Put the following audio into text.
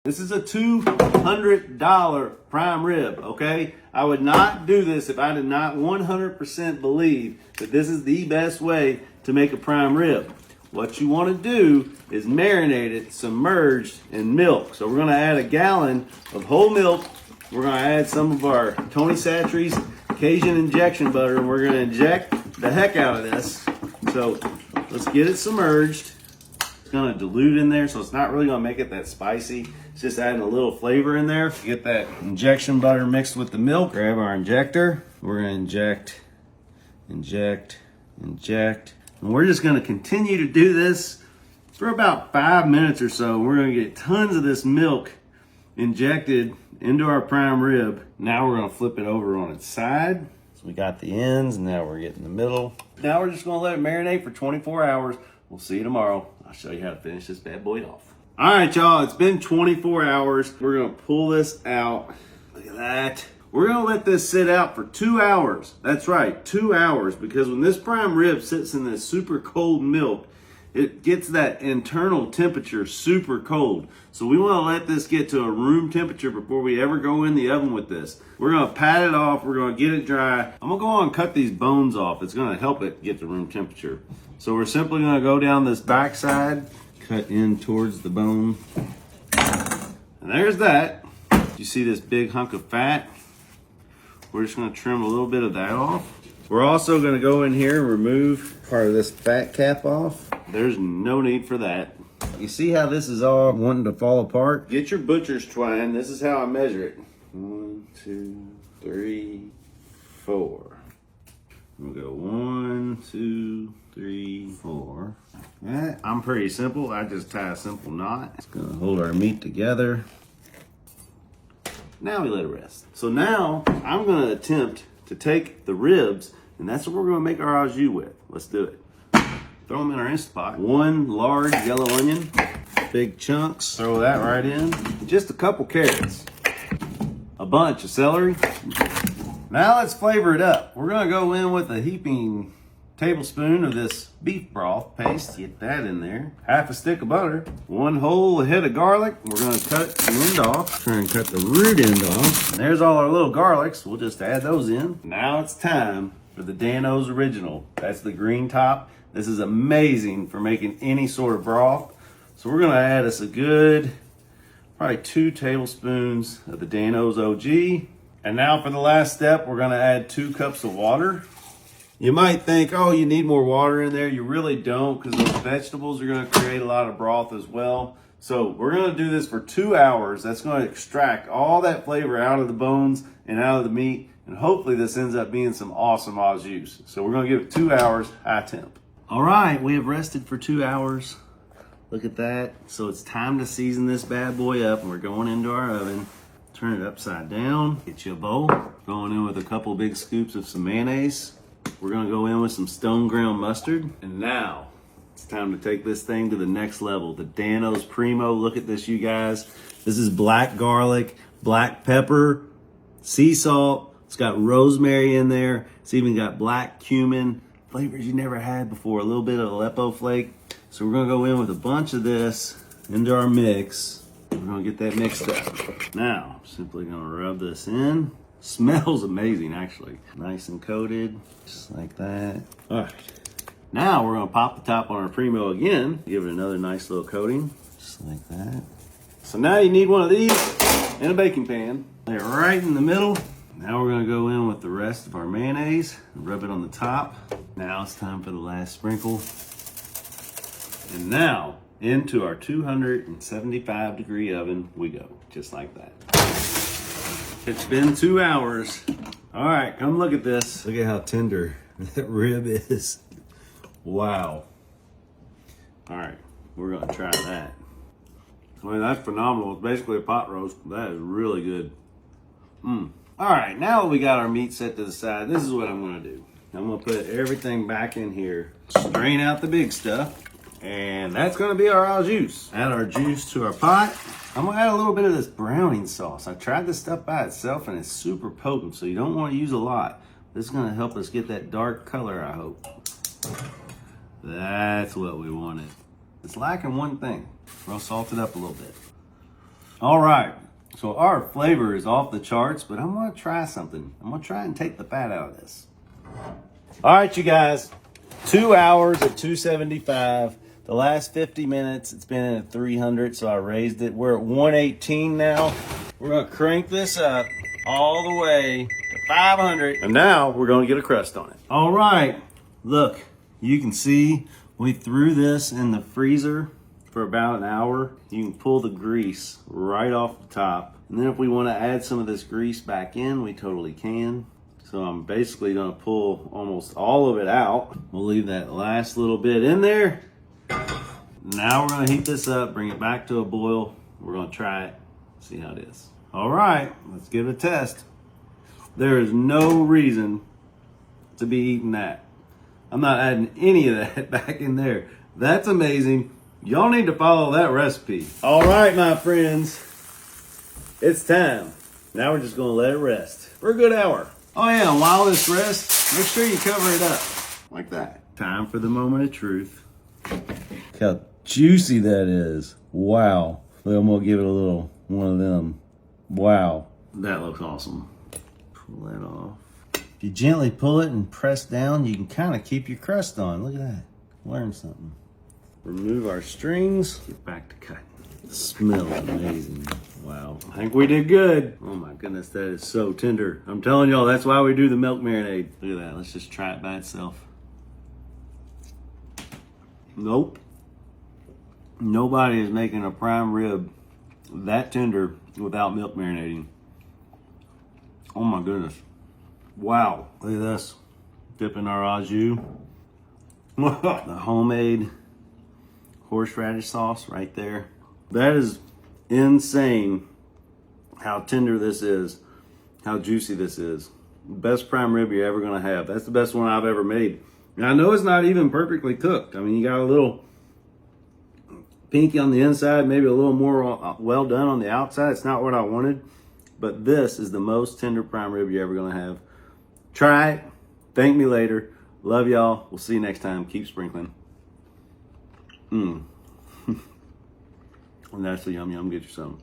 This is a $200 prime rib, okay? I would not do this if I did not 100% believe that this is the best way to make a prime rib. What you want to do is marinate it submerged in milk. So we're going to add a gallon of whole milk. We're going to add some of our Tony Chachere's Cajun injection butter, and we're going to inject the heck out of this. So let's get it submerged. It's going to dilute in there, so it's not really going to make it that spicy. It's just adding a little flavor in there. Get that injection butter mixed with the milk. Grab our injector. We're going to inject, inject, inject. And we're just going to continue to do this for about 5 minutes or so. We're going to get tons of this milk injected into our prime rib. Now we're going to flip it over on its side. So we got the ends, and now we're getting the middle. Now we're just going to let it marinate for 24 hours. We'll see you tomorrow. I'll show you how to finish this bad boy off. All right, y'all, it's been 24 hours. We're going to pull this out. Look at that. We're going to let this sit out for 2 hours. That's right, 2 hours, because when this prime rib sits in this super cold milk, it gets that internal temperature super cold. So we want to let this get to a room temperature before we ever go in the oven with this. We're going to pat it off. We're going to get it dry. I'm going to go on and cut these bones off. It's going to help it get to room temperature. So we're simply going to go down this back side, cut in towards the bone. And there's that. You see this big hunk of fat? We're just going to trim a little bit of that off. We're also going to go in here and remove part of this fat cap off. There's no need for that. You see how this is all wanting to fall apart? Get your butcher's twine. This is how I measure it. 1, 2, 3, 4. We'll go 1, 2, 3, 4. Right. I'm pretty simple. I just tie a simple knot. It's going to hold our meat together. Now we let it rest. So now I'm going to attempt to take the ribs, and that's what we're going to make our au jus with. Let's do it. Throw them in our Instant Pot. 1 large yellow onion, big chunks. Throw that right in. Just a couple carrots. A bunch of celery. Now let's flavor it up. We're going to go in with a heaping tablespoon of this beef broth paste. Get that in there. Half a stick of butter. 1 whole head of garlic. We're going to cut the end off. Try and cut the root end off. And there's all our little garlics. We'll just add those in. Now it's time for the Dan-O's Original. That's the green top. This is amazing for making any sort of broth. So we're going to add us a good, probably 2 tablespoons of the Dan-O's OG. And now for the last step, we're going to add 2 cups of water. You might think, oh, you need more water in there. You really don't, because those vegetables are going to create a lot of broth as well. So we're going to do this for 2 hours. That's going to extract all that flavor out of the bones and out of the meat. And hopefully this ends up being some awesome au jus. So we're going to give it 2 hours, high temp. All right, we have rested for 2 hours. Look at that. So it's time to season this bad boy up, and we're going into our oven. Turn it upside down. Get you a bowl. Going in with a couple big scoops of some mayonnaise. We're gonna go in with some stone ground mustard. And now it's time to take this thing to the next level. The Dan-O's Preem-O. Look at this, you guys. This is black garlic, black pepper, sea salt. It's got rosemary in there. It's even got black cumin. Flavors you never had before. A little bit of Aleppo flake. So we're gonna go in with a bunch of this into our mix. We're gonna get that mixed up. Now, simply gonna rub this in. Smells amazing, actually. Nice and coated, just like that. All right. Now we're gonna pop the top on our Preem-O again. Give it another nice little coating, just like that. So now you need one of these in a baking pan. Lay it right in the middle. Now we're gonna go in with the rest of our mayonnaise and rub it on the top. Now it's time for the last sprinkle. And now into our 275-degree oven we go, just like that. It's been 2 hours. All right, come look at this. Look at how tender that rib is. Wow. All right, we're gonna try that. I mean, that's phenomenal. It's basically a pot roast. That is really good. All right, now that we got our meat set to the side, this is what I'm gonna do. I'm gonna put everything back in here, strain out the big stuff, and that's gonna be our au jus. Add our juice to our pot. I'm gonna add a little bit of this browning sauce. I tried this stuff by itself and it's super potent, so you don't wanna use a lot. This is gonna help us get that dark color, I hope. That's what we wanted. It's lacking one thing. We'll salt it up a little bit. All right, so our flavor is off the charts, but I'm gonna try something. I'm gonna try and take the fat out of this. All right, you guys, 2 hours at 275. The last 50 minutes, it's been at 300, so I raised it. We're at 118 now. We're gonna crank this up all the way to 500. And now we're gonna get a crust on it. All right, look, you can see we threw this in the freezer for about an hour. You can pull the grease right off the top. And then if we want to add some of this grease back in, we totally can. So I'm basically going to pull almost all of it out. We'll leave that last little bit in there. Now we're going to heat this up, bring it back to a boil. We're going to try it, see how it is. All right, let's give it a test. There is no reason to be eating that. I'm not adding any of that back in there. That's amazing. Y'all need to follow that recipe. All right, my friends, it's time. Now we're just gonna let it rest for a good hour. Oh yeah, and while this rests, make sure you cover it up like that. Time for the moment of truth. Look how juicy that is. Wow. I'm gonna give it a little one of them. Wow. That looks awesome. Pull that off. If you gently pull it and press down, you can kind of keep your crust on. Look at that. Learn something. Remove our strings. Get back to cutting. It smells amazing. Wow. I think we did good. Oh my goodness, that is so tender. I'm telling y'all, that's why we do the milk marinade. Look at that. Let's just try it by itself. Nope. Nobody is making a prime rib that tender without milk marinating. Oh my goodness. Wow. Look at this. Dipping our au jus. The homemade horseradish sauce right there. That is insane how tender this is, how juicy this is. Best prime rib you're ever gonna have. That's the best one I've ever made. And I know it's not even perfectly cooked. I mean, you got a little pinky on the inside, maybe a little more well done on the outside. It's not what I wanted, but this is the most tender prime rib you're ever gonna have. Try it, thank me later. Love y'all, we'll see you next time. Keep sprinkling. And that's the yum yum, get you some.